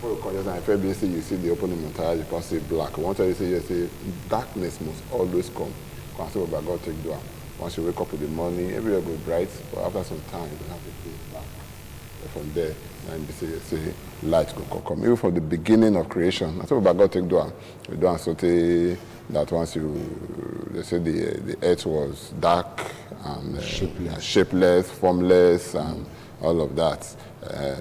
You see the opening montage, you can see black. Once you say darkness must always come. Once you God take down. Once you wake up in the morning, everywhere will be bright, but after some time, you don't have to be black. From there, and you say light will come. Even from the beginning of creation, I thought about God take down. You don't so that once they say the earth was dark and shapeless, formless, and all of that.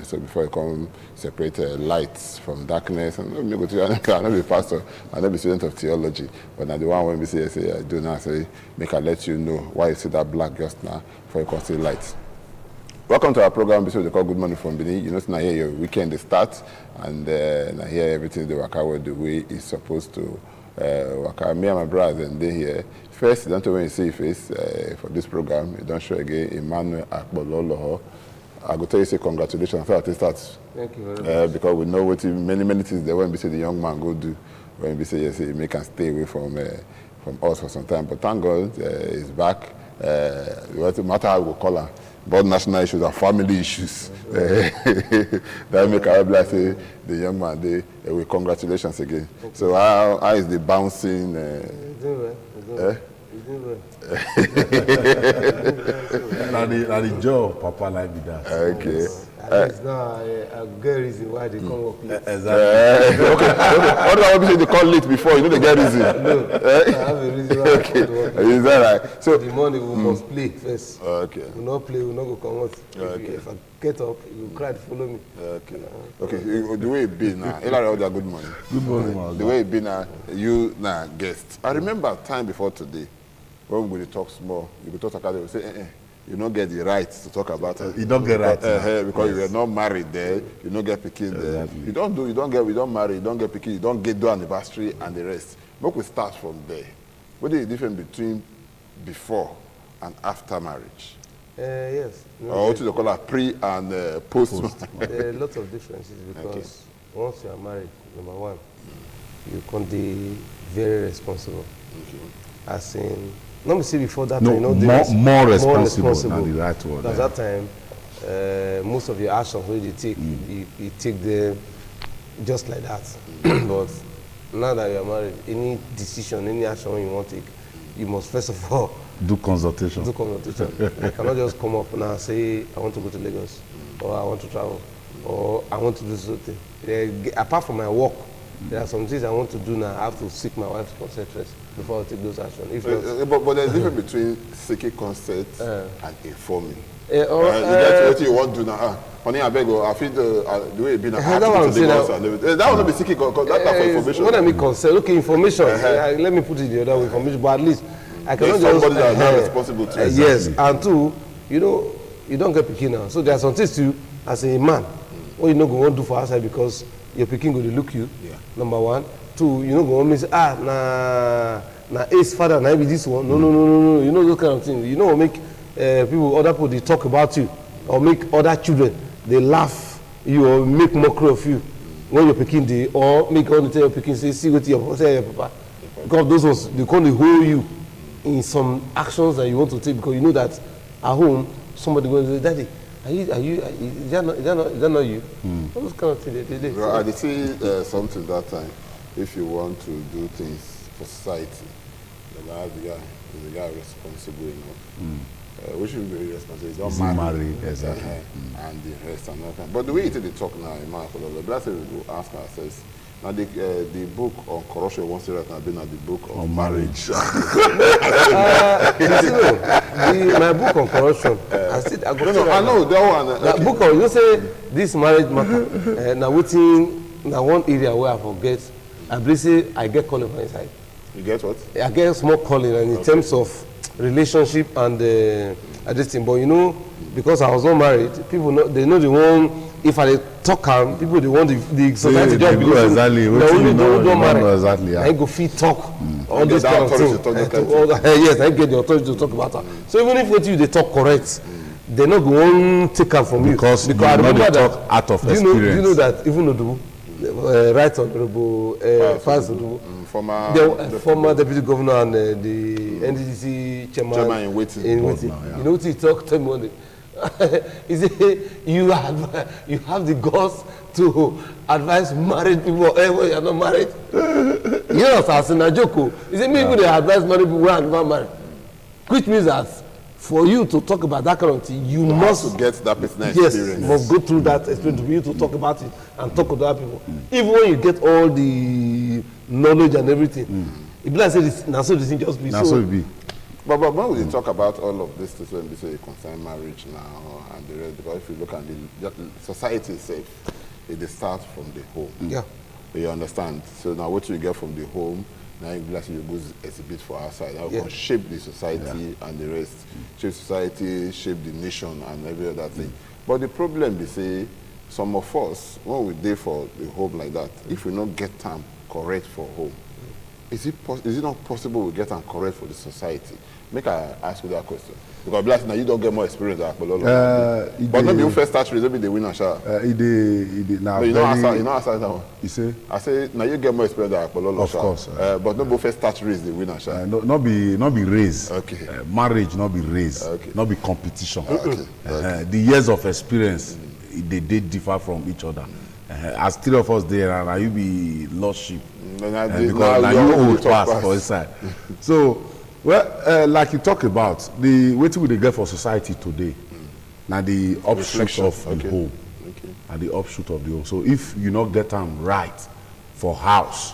So before you come separate lights from darkness, and I'm not be pastor, I'm not be student of theology, but now the one when we say I do now say make I let you know why you see that black just now before you can see lights. Welcome to our program. This is called Good Morning from Benin. You know, now here your weekend start, and now here everything the waka the way it's supposed to waka. Me and my brothers and they here. First, don't when you see your face for this program, you don't show again Emmanuel Akbololo. I go tell you say congratulations. So it starts. Thank you very much. Because we know what many things there when we say the young man go do, when we say yes, he make and stay away from us for some time. But thank God he's back. No matter how we call her, both national issues and family issues. That make our bless say the young man. We congratulations again. So how is the bouncing? Doing well. Now the job Papa like me that. Okay. At least now I get reason why they come up late. Exactly. Okay. What do I want to say? They call late before you know they get reason. No, I have a reason why I come to work late. Is that right? So the morning we must play first. okay. We not play, we not go come out. Okay. If I get up, you will cry to follow me. Okay. Okay. The way it be now, good morning. Good morning, The way it be now, you now guest. I remember time before today when we talk small, you go talk about it, we say, you don't get the right to talk about it. You don't get right because you were not married there, you don't get picking there. Exactly. You don't marry, you don't get picking, you don't get do anniversary and the rest. But we start from there. What is the difference between before and after marriage? Yes. No, Or what do they call it, pre and post? there are a lot of differences because once you are married, number one, you can be very responsible. As in, let me say before that No, time, more responsible than the right word. At that time, most of your actions when you take, you take them just like that. But now that you are married, any decision, any action you want to take, you must first of all do consultation. I cannot just come up and say I want to go to Lagos, or I want to travel, or I want to do something. Apart from my work, there are some things I want to do now. I have to seek my wife's consent first before I take those actions. If not, but there's a difference between seeking consent and informing. you get what you want to do now. Honey, I beg you, I feel the way it been. That will not be seeking consent. That's for information. What I mean consent, okay, information. Let me put it the other way, information. But at least I cannot just somebody that is not responsible to. Yes, and two, you don't get picking now. So there are some things to, as a man, what you not going to do for outside because your picking going to look you. Yeah. Number one. Two, you know, go on say, na ace father, na be this one. No. You know those kind of things. You know, make other people they talk about you, or make other children they laugh you or make mockery of you when you're picking the, or make all the tell your picking say, see what your papa. Because those ones they can't hold you in some actions that you want to take because you know that at home somebody going to say, Daddy, is that not you? All those kind of things. Well, I did see something that time. If you want to do things for society, the guy responsible enough. We should be responsible. Don't marry. Exactly. And the rest and all that. But the way it is they talk now, let's say we go ask ourselves. Now the book on corruption wants to write now been at the book on marriage. My book on corruption. I know that one. That book on you say this marriage matter. Now waiting now one area where I forget. I believe say I get calling from inside. You get what? I get small calling and in terms of relationship and this thing. But you know, because I was not married, people know they know the one. If I talk, people they want the society just because exactly. They don't marry. Exactly. I go fit talk all these kind of things. Yes, I get the authority to talk about her. So even if what you they talk correct, they not go on take her from you. Because you I remember that talk out of experience. Do you know that even though Right Honorable former deputy governor and the NDDC chairman in waiting. You know what he talked to me one day. He said, you have the guts to advise married people when you are not married. You know, as in a joke, he said, maybe they advise married people when you are not married. Which means that for you to talk about that kind of thing, you must to get that personal experience. Yes, must go through that experience to be able to talk about it and talk to other people. Even when you get all the knowledge and everything, if like say this, now so this thing just be so. But when we talk about all of this, when we say concern marriage now and the rest, because if you look at the society itself, it starts from the home. Yeah. You understand? So now what you get from the home, now you go exhibit for outside. How can shape the society and the rest. Shape society, shape the nation and every other thing. But the problem is, say, some of us, when we dey for the home like that, if we don't get time correct for home, is it not possible we get time correct for the society? Make I ask you that question. Because blast now you don't get more experience than Apollo. But not be you first start race, don't be the winner, sha. Now you don't answer that one. You say? I say now you get more experience than Apollo. Of course. But not be first start race the winner, sha. Not be race. Okay. Marriage not be race. Okay. Not be competition. Okay. The years of experience they differ from each other. As three of us there, and you be lost sheep. Because now you old pass for inside. So, well, like you talk about, the what we get for society today, now the offshoot of the home, and the offshoot of the home. So if you not get them right for house,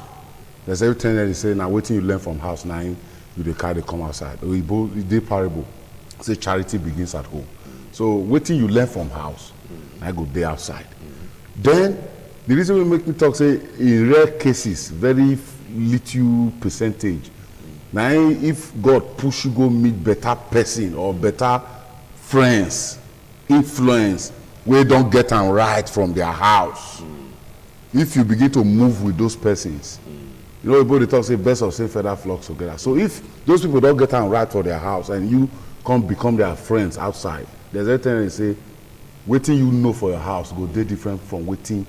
there's everything that they say now. Waiting you learn from house now, you the car they come outside. We both they parable. Say charity begins at home. So waiting you learn from house, I go there outside. Then the reason we make me talk say in rare cases, very little percentage. Now if God push you go meet better person or better friends, influence, where don't get them right from their house. If you begin to move with those persons, you know everybody talk say best of same feather flocks together. So if those people don't get them right for their house and you come become their friends outside, there's a time they say, waiting you know for your house go they different from waiting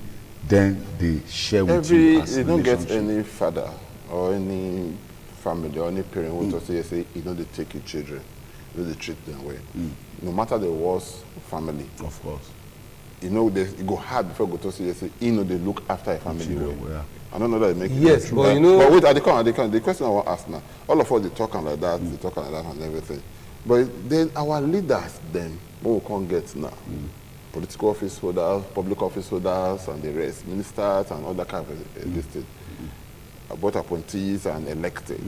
then they share with you as you don't get any father or any family or any parent who just say you know they take your children, you know they treat them well. No matter the worst family. Of course. You know it go hard before go to say you know they look after a family well. Yeah. I don't know that it makes yes, but you know. But wait, the question I want to ask now. All of us they talking like that, they talking like that and everything. But then our leaders then what we can't get now. Political office holders, public office holders, and the rest, ministers and other kind of listed, both appointees and elected,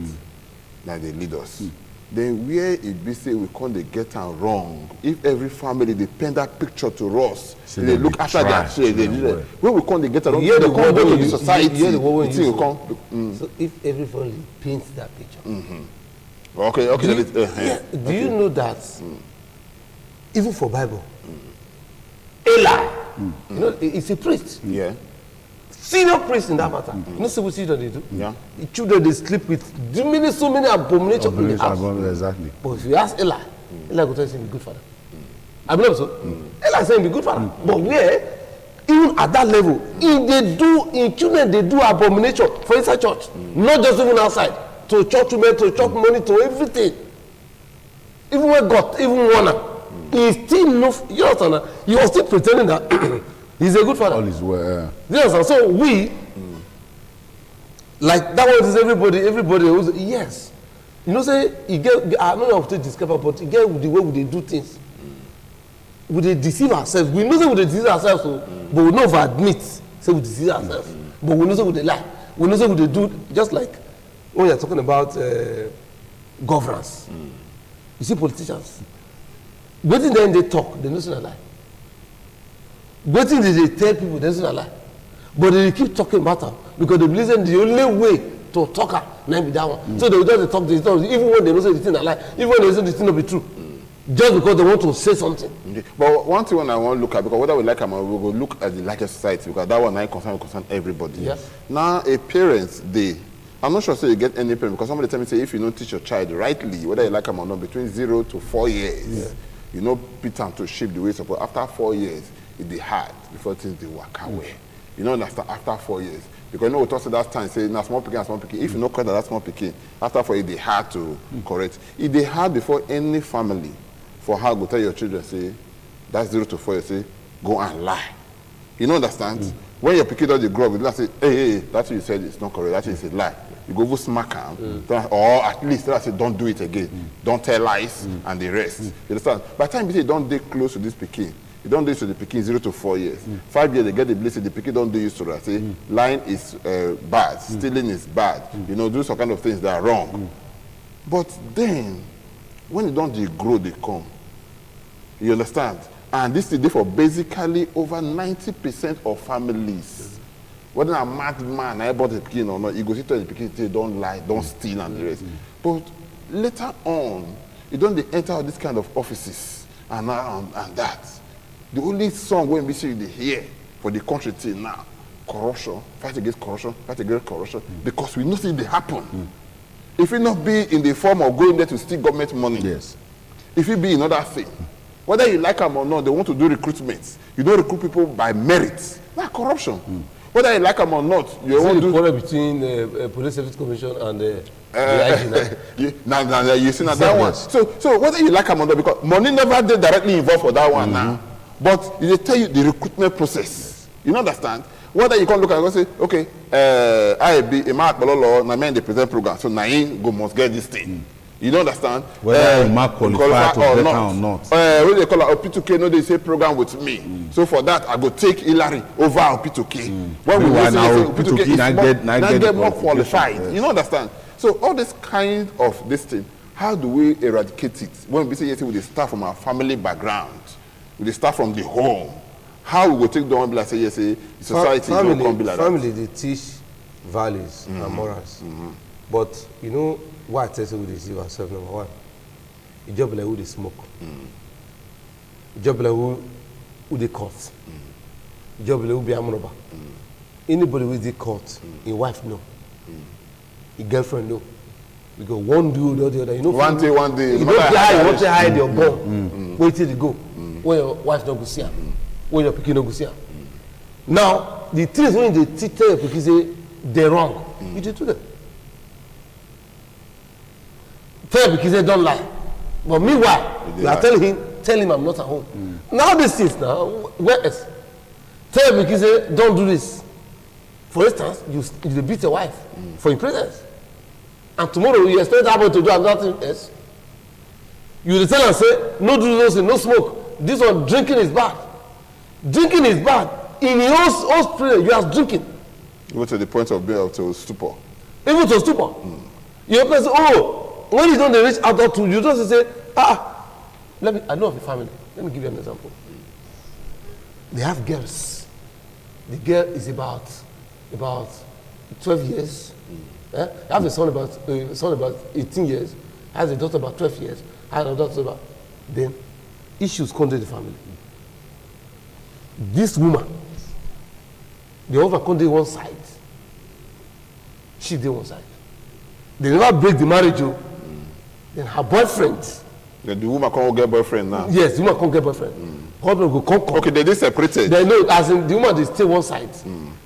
like they lead us. Then where it be say we can't get them wrong? If every family they paint that picture to us, so they look after their children. Where we can't get it wrong? They can't go to the society. So if every family paints that picture. Okay. Do you know that even for Bible? Eli, you know, it's a priest. Yeah. Senior priest in that matter. You know, so what children they do? Yeah. The children they sleep with so many abominations in the house. Exactly. But if you ask Eli, Eli will tell you he's a good father. I believe so. Eli saying be good father. But where, even at that level, in children they do abomination for inside church, not just even outside. To church women, to church money, to everything. Even when God, even warner. He still you understand? He was still pretending that he's a good father. All is well. You understand? So we, like that one is everybody who's, yes. You know, say, I don't know how to discover, but you get the way we do things. We they deceive ourselves. We know that we deceive ourselves, but we never admit, say we deceive ourselves. But we know that we lie. We know that we do, just like when you're talking about governance. You see politicians. Waiting then they talk, they know it's not a lie. Waiting they tell people, they know it's not a lie. But they keep talking about them because they believe that the only way to talk now be that one. So they will just talk, even when they know the thing a lie, even when they say the thing not be true. Just because they want to say something. Okay. But one thing I want to look at, because whether we like them or we will look at the larger society, because that one I concern everybody. Yes. Now a parent's day, I'm not sure so you get any parent, because somebody tell me say if you don't teach your child rightly, whether you like them or not, between 0 to 4 years, you know, put them to shape the way support. After 4 years, it be hard before things they work away. You know, after 4 years. Because you know, we talked that time, say, now small picking. If you know correct that small picking, after 4 years, they hard to correct. It they hard before any family for how to tell your children, say, That's 0 to 4 years, say, go and lie. You don't understand? When your pikin does the grow, you say, hey, that's what you said, it's not correct, that is a lie. You go smack him, or at least say, don't do it again. Don't tell lies and the rest. You understand? By the time you say, don't get close to this pikin, you don't do it to the pikin 0 to 4 years. 5 years, they get the blessing, the pikin don't do it to that. Say, lying is bad, stealing is bad. You know, do some kind of things that are wrong. But then, when you don't grow, they come. You understand? And this is therefore basically over 90% of families. Whether a madman, I bought a pikin or not, you go sit to the pikin, say, don't lie, don't steal, and the rest. But later on, you don't enter this kind of offices and that. The only song when we see the hear for the country till now, corruption, fight against corruption, because we know see they happen. If it not be in the form of going there to steal government money, yes. If it be another thing, whether you like them or not, they want to do recruitment. You don't recruit people by merit. That's corruption. Whether you like them or not, you want to do quarrel between Police Service Commission and the IG now. You see that one. So whether you like them or not, because money never did directly involved for that one now. But they tell you the recruitment process. You understand? Whether you can look and go say, okay, I be a mark below na men the present program, so Nain go must get this thing. You don't understand? Whether mark qualified to get or not. When they call out P2K, no, they say program with me. So for that, I go take Hillary over P2K. When we say P2K is get more qualified. You don't understand? So all this kind of this thing, how do we eradicate it? When we say yes, we start from our family background, we start from the home. How we will take the one be like say yes, society will come be like that. Family they teach values and morals, but you know why I tell you we deceive ourselves. Number one, the job like who they smoke, the job like who they cut, the job like who be amoroba. Anybody with the cut, your wife no, your girlfriend no. Because one do the other, you know. One day. You don't want to hide your ball. Wait till you go. When your wife don't go see her. When your pikin no go see her. Now, the things when they tell your pikin say they're wrong, you do them. Tell your pikin say don't lie. But meanwhile, you are telling him I'm not at home. Now these things now, where else? Tell your pikin say don't do this. For instance, you beat your wife for your presence. And tomorrow you expect that boy to do nothing else. You will tell and say, no do those things, no smoke. This one, drinking is bad. Drinking is bad. In your own spirit, you are drinking. Even to the point of being able to stupor. Even to stupor. You say, oh, when you don't reach out to you just say, I know of a family. Let me give you an example. They have girls. The girl is about 12 years. I have a son about 18 years. I have a daughter about 12 years. I have a daughter about... Then, issues come to the family. This woman, they overcome to one side. She did one side. They never break the marriage. Then her boyfriend... The woman can't get boyfriend now? Yes, the woman can't get boyfriend. Husband go come. Okay, they separated. They know, as in the woman, they stay one side.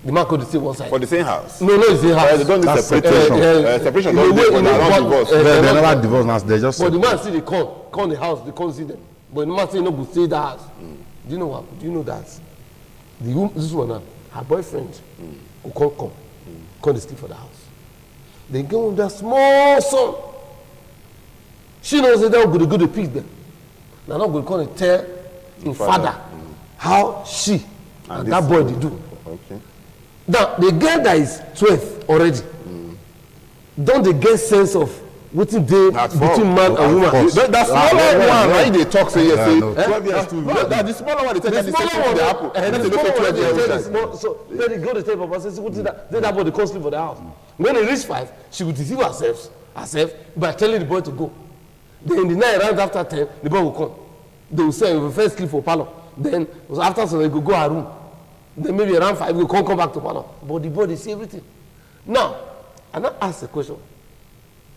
The man could stay one side. For the same house? No, it's the house. They don't need separation. Separation don't dey, but they are not divorced. They never divorced now, they just... But the man still they come the house, they come see them. But the man say no go stay that house. Do you know what? Do you know that? This woman, her boyfriend, will come to sleep for the house. They go with that small son. She knows that they're going to pick them. They're not going to come and tell the father how she and that boy they do. Okay. Now, the girl that is 12 already, don't they get sense of what they between man and woman? That smaller one, right? They talk say yes. 12 years too. The smaller one, they tell the smaller one, they happen. So then they go to tell Papa, say, then that boy they come sleep for the house. When they reach 5, she will deceive herself by telling the boy to go. Then in the night, around after 10, the boy will come. They will say, we will first sleep for parlor. Then after so they go her room. Then maybe around 5, we come back to parlor. But the boy, they see everything. Now, I now ask a question.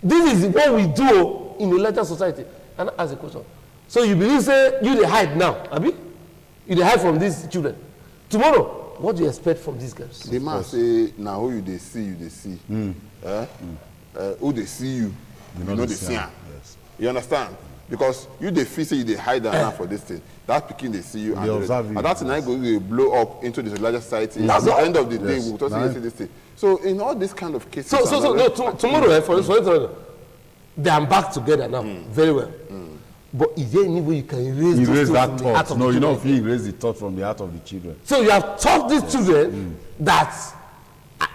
This is what we do in a larger society. And I ask a question. So you believe, say, you they hide now, Abi? You they hide from these children. Tomorrow, what do you expect from these girls? The man say, now who you they see, you they see. Who they see you, you know they see her. Yes. You understand? Because you they feel say you they hide down for this thing. That picking they see you and that thing go blow up into this larger society. At the end of the day, we'll also see this thing. So in all this kind of cases, tomorrow, for instance, they are back together now, very well. But is there any way you can erase that thought? No, you know, if you erase the thought from the heart of the children. So you have taught these children that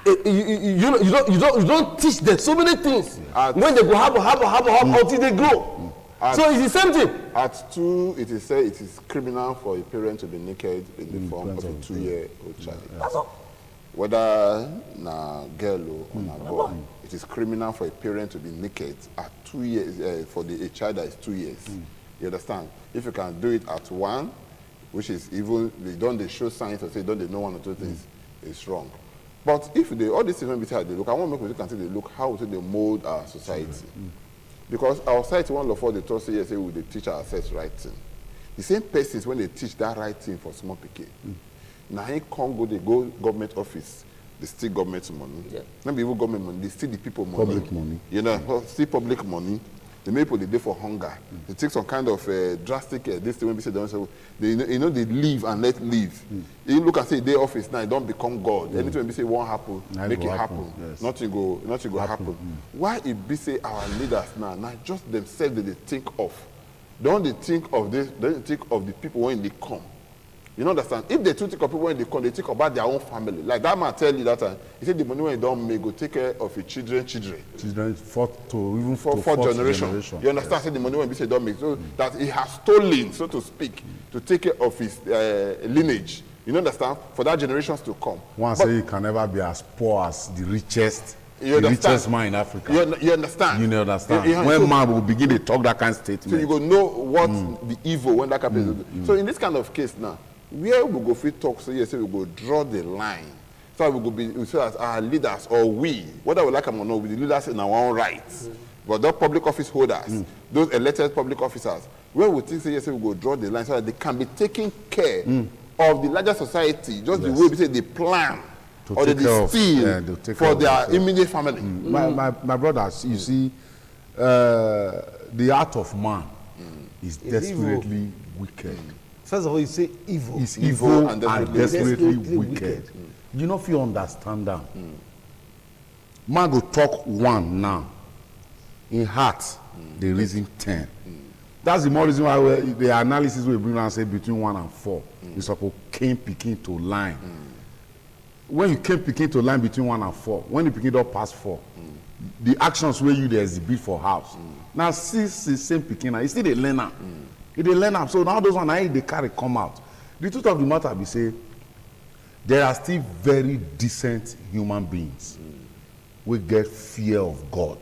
you don't teach them so many things when they go have until they grow. So it's the same thing. At 2, it is said it is criminal for a parent to be naked in the form of a 2-year-old child. That's all. Whether na girl or na boy, it is criminal for a parent to be naked at 2 years for a child that is 2 years. You understand? If you can do it at 1, which is even they show signs or say they know 1 or 2 things, it's wrong. But if all these things when we say how they look, I want to make people can see they look how they mold our society. Because our society, one of all the thoughts say, we they teach ourselves right thing. The same persons when they teach that right thing for small PK. Now in Congo they go government office, they steal government money. Maybe even government money, they steal the people money. Public money. You know, steal public money. They make people they day for hunger. They take some kind of drastic this thing when we say they they live and let live. You look and say their office now, don't become God. Anything we say won't happen, make it happen. Yes. Nothing go happen. Why it be say our leaders now just themselves that they think of. Don't they think of this, don't they think of the people when they come. You understand? If they think of people when they come, they think about their own family. Like that man tell you that time, he said the money when you don't make, go take care of your children. Children, fourth generation. You understand? Yes. Say the money when we say don't make, so that he has stolen, so to speak, to take care of his lineage. You understand? For that generations to come. One say you can never be as poor as the richest man in Africa. You understand? You understand? When man will begin to talk that kind of statement. So you go know what the evil when that happens. So in this kind of case now, where we go fit talk, so yes, we go draw the line. So we go be so as our leaders or we, whether we like them or not, we the leaders in our own rights. But those public office holders, those elected public officers, where we think, say yes, we go draw the line so that they can be taking care of the larger society, just the way we say they plan or they steal for their immediate family. My brothers, you see, the heart of man is desperately wicked. First of all, you say evil. It's evil and desperately wicked. You know if you understand that. Man go talk 1 now. In heart, they reason 10. That's the more reason why the analysis we bring and say between 1 and 4. You supposed came picking to line. When you came picking to line between 1 and 4, when you pick it up past 4, the actions where you there exhibit for house. Now since the same picking, it's still a learner. If they learn up, so now those ones they carry come out. The truth of the matter be say, there are still very decent human beings. We get fear of God.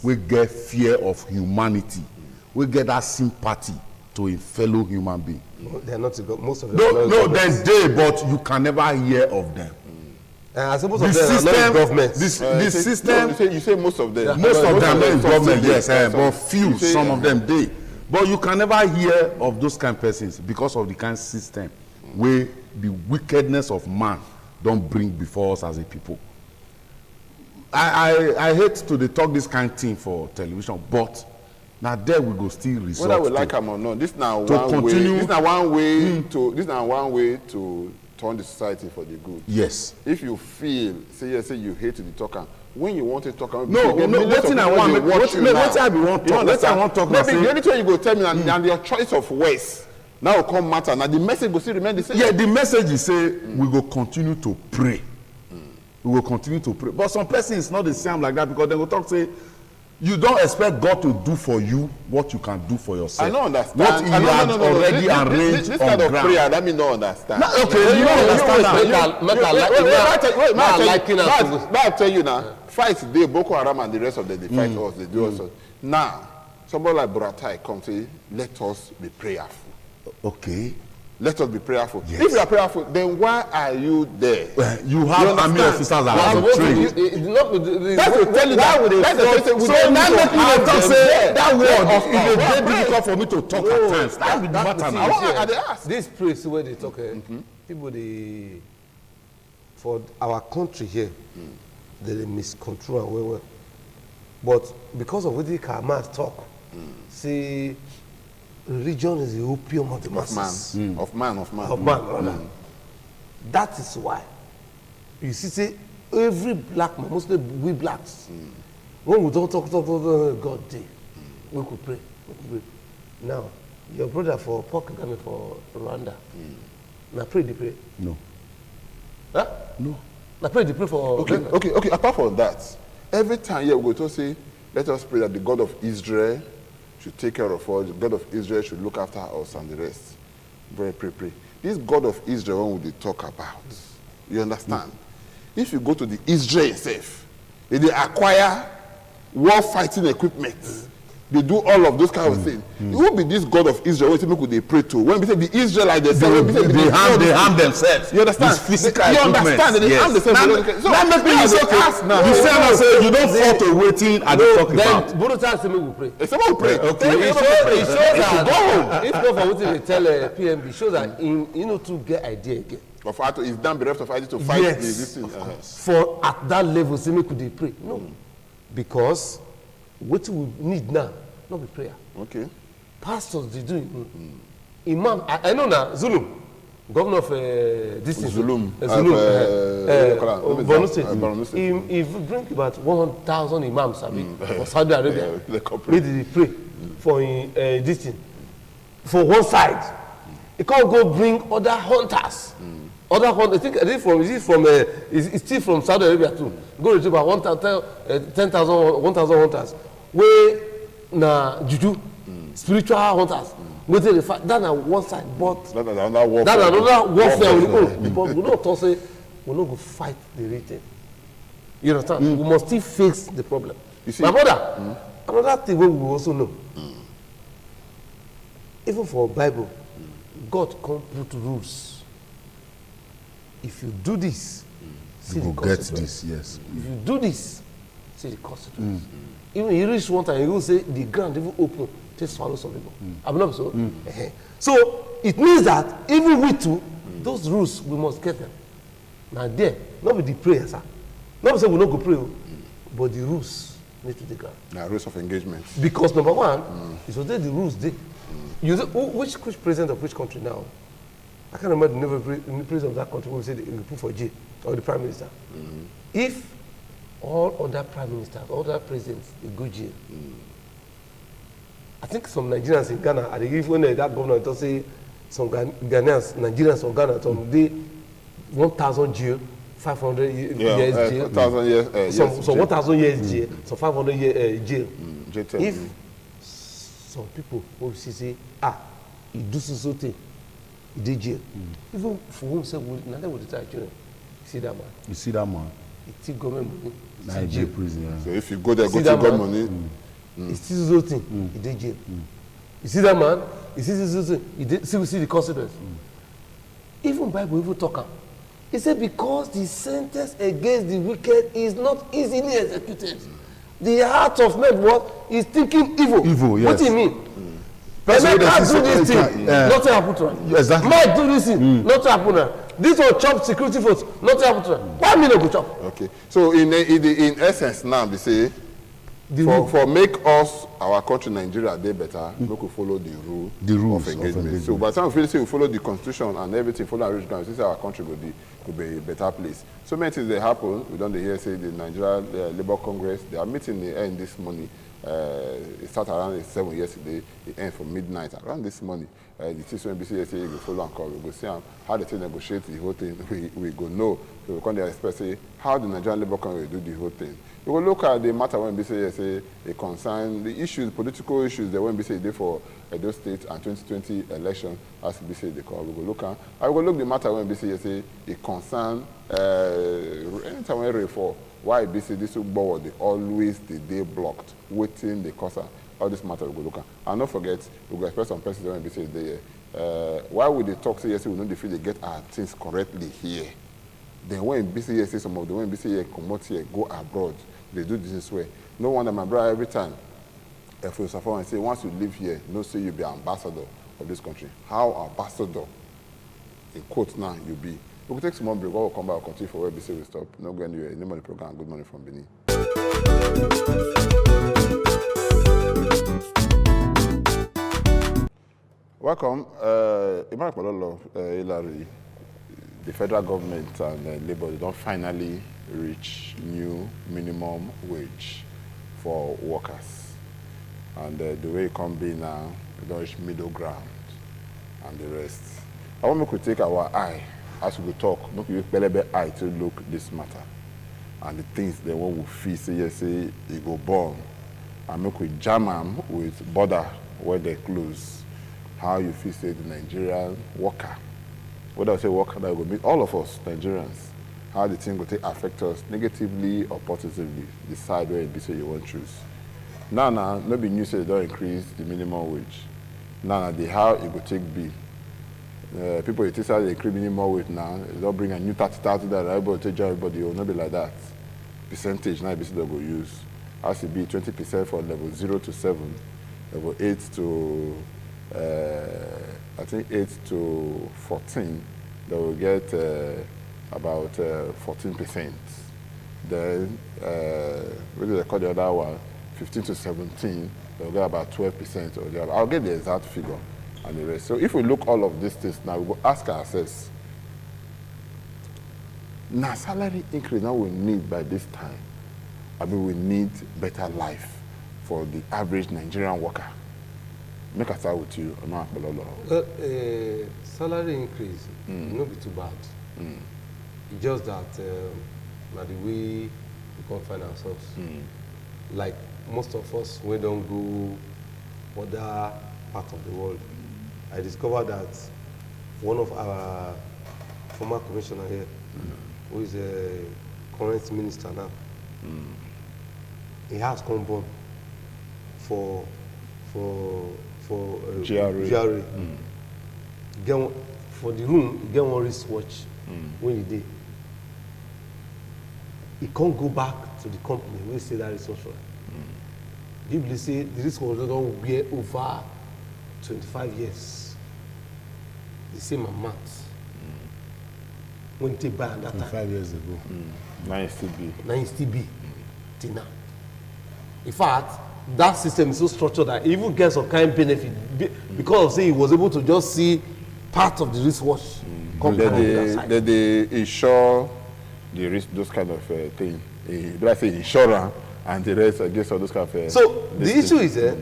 We get fear of humanity. We get that sympathy to a fellow human being. They are not most of them. No, there's they, but you can never hear of them. I suppose of them are not government. The system. You say most of them. Most of them are in government, yes, but few. Some of them they. But you can never hear of those kind of persons because of the kind of system where the wickedness of man don't bring before us as a people. I hate to talk this kind of thing for television, but now there we go still resort. Whether we like them or not, this now one way. This now one way to turn the society for the good. Yes. If you feel say you hate to be talking. When you want to talk about what I want to talk about. Maybe the only thing you go tell me and your choice of words now will come matter. Now the message will still remain the same. Yeah, the message is say we will continue to pray. We will continue to pray. But some person is not the same like that because they will talk say you don't expect God to do for you what you can do for yourself. I don't understand. What he has already arranged this kind of prayer, that means don't understand. Okay, you don't understand that. I'll tell you now. Fight today, Boko Haram and the rest of them, they fight us, they do us. Now, somebody like Buratai come say, let us be prayerful. Okay. Let us be prayerful. Yes. If you are prayerful, then why are you there? You have army officers that are trained. That's to tell you that. So now make me say that word. It is very difficult for me to talk at times. That be the matter now. This place where they talk, people for our country here, they miscontrol and well. But because of what the Kamas talk, see religion is the opium of the masses. Of man. Rather. That is why you see, say every black man, mostly we blacks, when we don't talk God day, we could pray. Now, your brother for Paul Kagame for Rwanda, now pray the pray. No. Huh? No. Now pray the pray for. Okay. Apart from that, every time we go to say, let us pray that the God of Israel should take care of us. The God of Israel should look after us and the rest. Pray. This God of Israel, when we talk about, you understand? If you go to the Israel itself, they acquire war fighting equipment. They do all of those kind of things. It will be this God of Israel when they pray to. When we say the Israelites, they harm themselves. You understand? Physical you understand? They harm themselves. Now make me okay. Now you say you don't fall to waiting and they talk about. Then Boruta say we will pray. Someone will pray. Okay. It shows that if not for what they tell PMB, shows that to get idea again. Of how to is done bereft of idea to fight this thing. For at that level, say could they pray? No, because what we need now, not be prayer. Okay. Pastors they do. Imam, I know now. Zulum, governor of this thing. Zulum. Borno State. If we bring about 100,000 imams, for Saudi Arabia, they pray for this thing. For one side, he can't go bring other hunters. Other hunters, I think it's still from Saudi Arabia too. Go to about 10,000 hunters. We na juju, spiritual hunters. We take the fact that on one side, but that another warfare. But we don't say we not go fight the rating. You understand? We must still fix the problem. You see, my brother, another thing we also know. Even for Bible, God come put rules. If you do this, see the consequence. Get this, yes. If you do this, see the consequence. Even you reach one time, you will say the ground even open, just swallow some people. I'm not so. So it means that even we too, those rules we must get them. Now there, not with the prayer, sir. Not say we not go pray, but the rules need to be ground. Now rules of engagement. Because number one, it's already the rules there. You say, which president of which country now? I can't remember the president of that country will say they put for jail or the prime minister. If all other prime ministers, all other presidents, they go jail. I think some Nigerians in Ghana, at the when that governor to say some Ghanaians, Nigerians or Ghana, some they 1,000 jail, 500 years jail. 1,000 years. So 1,000 years jail, so 500 years jail. If some people will say, he do so thing. He did jail. Even for whom say nothing would try children. You see that man? He take government money. Nigeria prison. Yeah. So if you go there, go to government money. He still do thing. He did jail. You see that man? He see this thing. He did see the consequence. Even Bible even talk. He said because the sentence against the wicked is not easily executed. The heart of man is thinking evil. Evil, yes. What do you mean? Emeka do this thing, nothing happen to am. Exactly. Mike do this thing, nothing happen to am. This one chop security force, nothing happen to am. Why me no go chop? Okay. So in essence now they say for make us our country Nigeria dey better, we could follow the rules of engagement. So by the time we feel say we follow the constitution and everything, follow our ground, we say our country could be a better place. So many things they happen. We don't hear say the Nigeria Labour Congress they are meeting the end this morning. It started around 7 yesterday, it ended from midnight. Around this morning, the TCNBC say you go follow and call, we go see how they negotiate the whole thing, we go know. So we can expect say how the Nigerian Labour Congress do the whole thing. We will look at the matter when BC say it concern the issues, political issues that when BC did for Edo State and 2020 election, as BC they call. We will look at. I will look the matter when BC say it concern anytime when reform. Why BC this board they always they blocked, waiting the cause all this matter we go look at. And don't forget, we go express some person when BC they why would they talk say yes we know they feel they get our things correctly here. Then when BC say some of the when BC come out here go abroad, they do this way. No wonder my brother every time if you suffer and say once you live here, no say you be ambassador of this country. How ambassador in quotes now you be. We will take some more break. We'll come back and continue for where BC will stop. No go anywhere. Name of the program. Good morning from Benin. Welcome. Imam Pololo, Hilary, the federal government and Labour don't finally reach new minimum wage for workers. And the way it can be now, we don't reach middle ground and the rest. I want to take our eye as we talk, make we put eye to look this matter. And the things that one will feel, say, yes, say, it go burn. And make we jam them with border where they close. How you feel, say, the Nigerian worker. What I say worker, that will meet all of us, Nigerians. How the thing will take affect us negatively or positively. Decide where it be, so you want to choose. Now, maybe news say they don't increase the minimum wage. Now, the how it will take be. People it is how they increase minimum wage now. They don't bring a new 30,000 that everybody take job, everybody will not be like that. Percentage now, they will use. As it be 20% for level 0 to 7, level 8 to I think 8 to 14, they will get about 14%. Then, what do they call the other one? 15 to 17, they will get about 12%. Or the other. I'll get the exact figure and the rest. So if we look all of these things now, we will ask ourselves, now salary increase now we need by this time. I mean, we need better life for the average Nigerian worker. Make a start with you, Imam Pololo. Salary increase, not be too bad. It's just that now the way we can find ourselves, like most of us, we don't go other part of the world. I discovered that one of our former commissioner here, who is a current minister now, he has come born for GRA. For the room, you get one wristwatch when you did. He can't go back to the company when you say that wristwatch. People say the wristwatch will be over 25 years. The same amount. When they buy that 25 years ago. Now it still be. Now it still be. Till now. In fact, that system is so structured that he even gets some kind of benefit because say he was able to just see part of the wristwatch. They insure the risk, those kind of thing. But I say insurance and the rest against all those kind of. So the issue is, I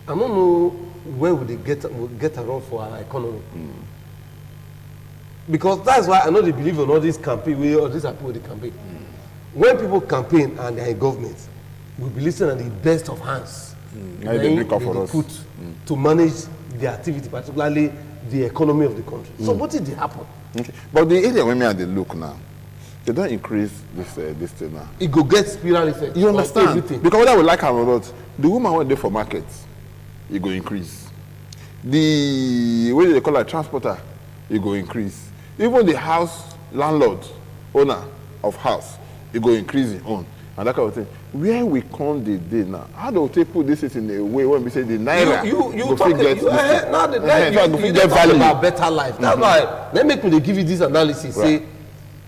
don't know where would they get around for our economy. Because that's why I know they believe in all this campaign, all these people they campaign. When people campaign and they are in government, we be listening at the best of hands. They put to manage the activity, particularly the economy of the country. So what did happen? Okay. But the area where they look now, they don't increase this thing now. It go get spiral effect. You understand? Everything. Because whether we like her or not, the woman went there for markets, it go increase. The way they call it transporter, it go increase. Even the house landlord, owner of house, it go increase in own. And that kind of thing. Where we come the day now, how do we put this in a way when we say the naira you talk about better life. That's why let me give you this analysis. Right. Say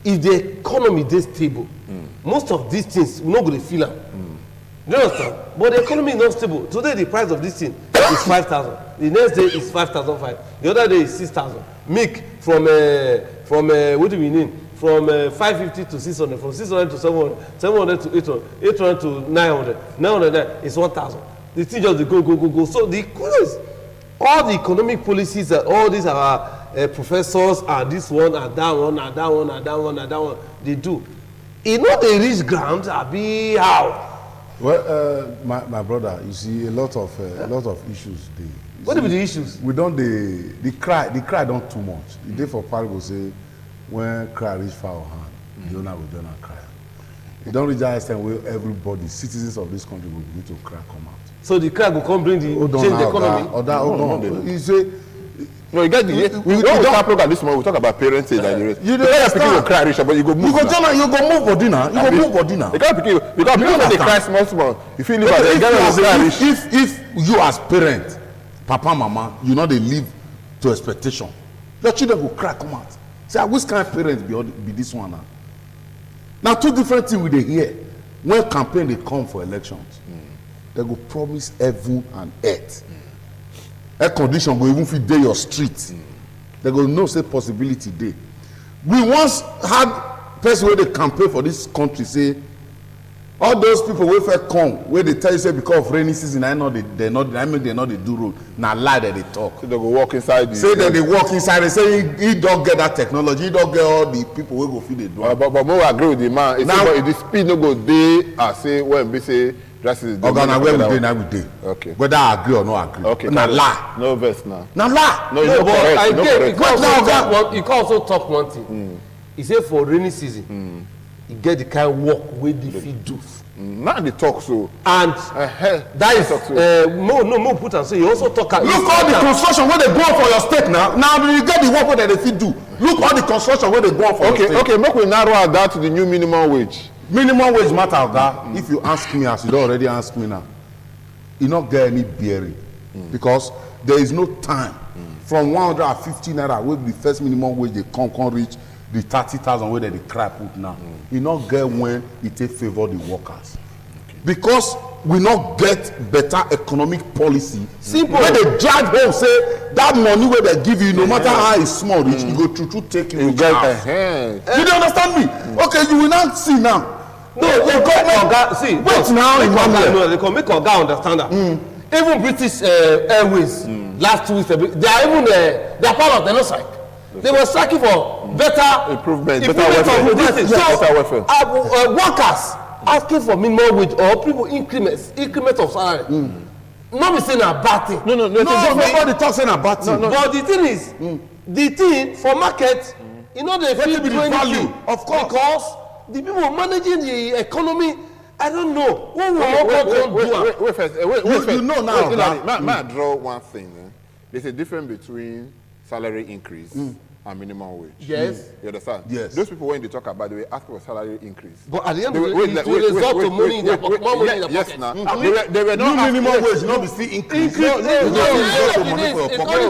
if the economy is stable, most of these things we're not going to feel them. You understand? But the economy is not stable. Today the price of this thing is 5,000. The next day is 5,500. The other day is 6,000. Milk from what do we need? From 550 to 600, from 600 to 700, 700 to 800, 800 to 900, 900 is 1,000. The thing just go. So the all the economic policies that all these are professors and this one and that one and that one and that one and that one they do. It not they reach ground, be how. Well, my brother, you see a lot of issues. What are the issues? We don't the cry don't too much. The day for party will say. When cry reach foul hand, the owner will join and cry. It don't reach that extent where everybody, citizens of this country, will begin to cry come out. So the cry will come bring the change the economy. No. You say no, you get the we start program this morning. We talk about parenting and the rest. You don't pick will cry reach, but you go move. You go move for dinner. You go move for dinner. You can't pick because people they cry small. If you live if you as parent, papa, mama, you know they live to expectation. Your children will cry come out. Say, which kind of parents be this one now? Now, two different things we dey hear. When campaign they come for elections, they go promise heaven and earth. air condition go even fit dey your street. They go know say possibility dey. We once had person wey dey campaign for this country say all those people wey first come wey dey tell you say because of rainy season I make dem no dey do road na lie dem dey talk. So they go walk inside the say dem dey walk inside. They say he don get that technology, he don get all the people wey go fit dey do am. But we agree with the man. Now the speed no go dey as say when we say dresses. Oga, na where we dey na we dey. Okay. Whether I agree or no agree. Okay. Na lie. No verse now. Na lie. No, no, but I get Oga. you can also talk one thing. He say for rainy season, he get the kind of work wey dey fit do. Now they talk so. And that is no put am say you also talk. Look all the construction wey dey go on for your state now. Now you get the work wey dem dey fit do. Look all the construction wey dey go on for your state. Okay, make we narrow am down to the new minimum wage. Minimum wage matter, Oga. If you ask me, as you don already ask me now, e no get any bearing because there is no time from 150 naira wey be the first minimum wage dey come reach the 30,000 wey dem dey cry put now. E no get when e take favour the workers because we no get better economic policy. Simple. Wey dey drag home say that money wey dem give you, no matter how e small reach, e go true take you reach house. You dey understand me? Okay, you will now see now. No, the government see. Wait now, no, they can make Oga understand that. Even British Airways last 2 weeks, they are even they are part of the no strike. They were striking for better improvement of this. So workers asking for minimum wage or people increment of salary. No be saying a bad thing. No, nobody talk saying a bad thing. But the thing is, the thing for market, you know, they feel the value, of course, because the people managing the economy, I don't know. Wait first. You know now. May I draw one thing? There's a difference between salary increase and minimum wage. Yes. You understand? Yes. Those people, when they talk about, they will ask for salary increase. But at the end of the day, it will result to money in their pocket. More money in their pocket. Yes, now. They were not minimum wage, not be still increase. It's going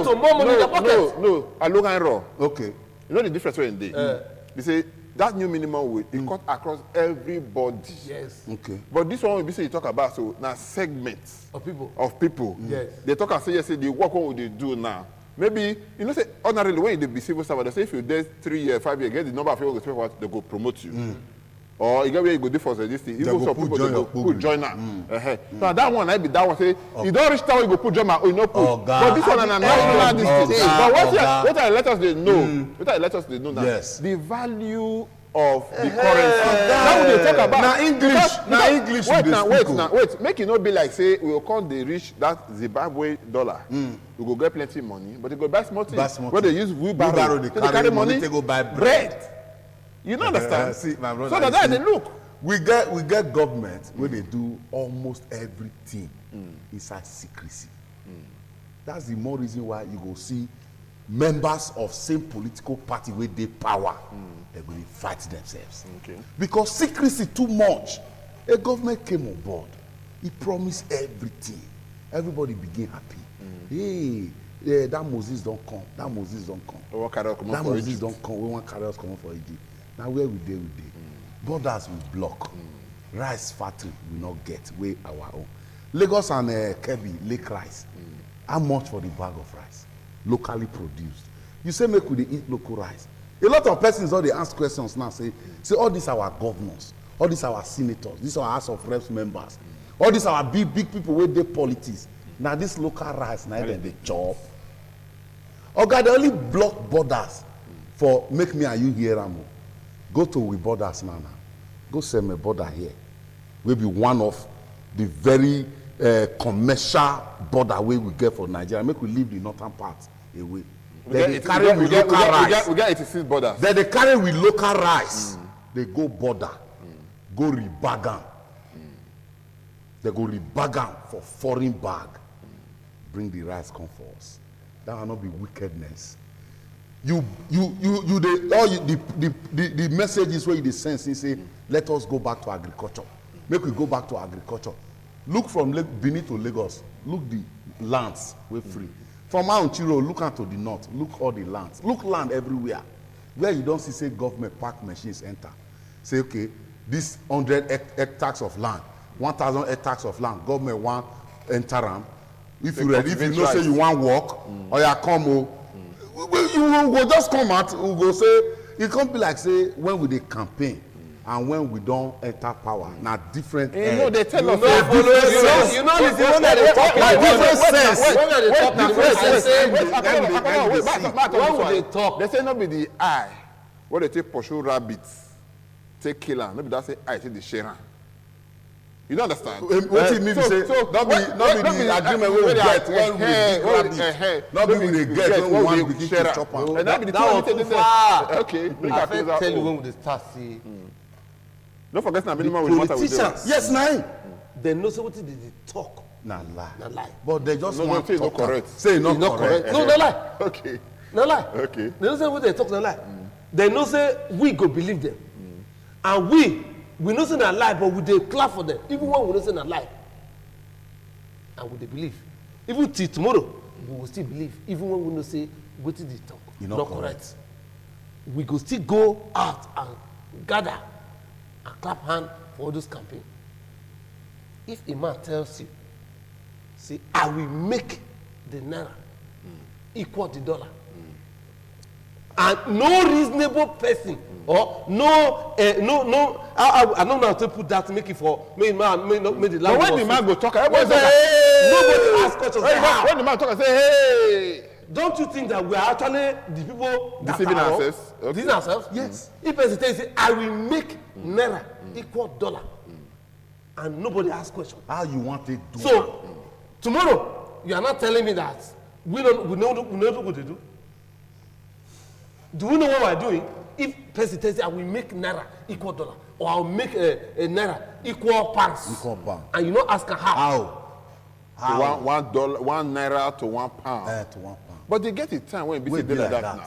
to more money in their pocket. No. I look at raw. Okay. You know the difference when they say that new minimum wage, it cut across everybody. Yes. Okay. But this one we say you talk about so now segments of people. Yes. They talk and say yes, the work what they do now. Maybe you know say ordinarily when you be civil servant, they say if you there 3 years, 5 years, get the number of people go what they go promote you. Or you get where you go differ for this thing. Even some people they go put joiner. Now that one I be that one say you don't reach time you go put joiner or you no put. But this one and another this thing. But what I let us they know. What I let us they know now. Yes. The value of the currency. Now we talk about now English. Wait. Make it not be like say we will call the rich that Zimbabwe dollar. We go get plenty money, but they go buy small things. Where they use wheelbarrow, they carry money, they go buy bread. You don't understand? See, my brother, so that they look. We get government where they do almost everything inside secrecy. That's the more reason why you go see members of same political party where they power. They will fight themselves. Okay. Because secrecy too much. A government came on board. He promised everything. Everybody begin happy. Hey, that Moses don't come. That Moses don't come. That Moses don't come. We want carriers come for Egypt. Now where we dey? Borders will block. Rice factory will not get where our own. Lagos and Kebbi lake rice. How much for the bag of rice? Locally produced. You say make we eat local rice. A lot of persons all they ask questions now say all these our governors, all these our senators, these are House of Reps members, all these our big people where they politics. Now this local rice now they chop. Oga, they only block borders for make me and you hear am. Go to we borders now. Go send me border here. Will be one of the very commercial border way we get for Nigeria. Make we leave the northern part away. We get 86 borders. Then they carry with local rice. They go border, go rebagan. They go rebagan for foreign bag. Bring the rice come for us. That will not be wickedness. The messages where you sense and say, let us go back to agriculture. Make we go back to agriculture. Look from Benin to Lagos. Look the lands we're free. From Mount Chiro, look out to the north. Look all the lands. Look land everywhere. Where you don't see say government park machines enter. Say okay, this 100 hectares of land, 1,000 hectares of land, government want enter them. if you ready, if you know say you want work, or you come you go just come out, we go say, it can't be like say when we dey campaign and when we don't enter power, na different. You know they tell us. You know this. When they talk, they say not be the eye. What they take pursue rabbits, take kill am. No be that say eye take the share am. You don't understand? What it mean to say? Not be the agreement we get when we dig rabbit. Not be we dey get when we want begin to chop am. And that be the that one too far. Okay, bring I our closer. tell you when we dey start see. Don't forget na minimum with matter with them. Politicians, Yes, na. they know say wetin dey talk. Na lie. Na lie. But they just want say to no talk correct. Say not correct. No, no lie. Okay. No lie. Okay. They know say what they talk na lie. They know say we go believe them. And we know say na lie, but we dey clap for them. Even when we know say na lie. And we dey believe. Even till tomorrow, we will still believe. Even when we know say wetin dey talk not correct. We go still go out and gather and clap hand for all those campaign. If a man tells you, say, I will make the naira equal the dollar, and no reasonable person or I don't know how to put that, make it for make the language. But when the man go talk, everybody say, hey! Nobody ask questions. When the man talk, I say, hey. Don't you think that we are actually the people that Deceiving are ourselves? wrong? Okay. Deceiving ourselves? Yes. If person tells you, I will make naira equal dollar, and nobody asks questions. How you want it do? So tomorrow you are not telling me that we know what to do. Do we know what we are doing? If person tells you, I will make naira equal dollar, or I'll make a naira equal pounds, and you not ask her how. How? $1, $1 to £1. To 1 pound. But they get a time when it be like that now.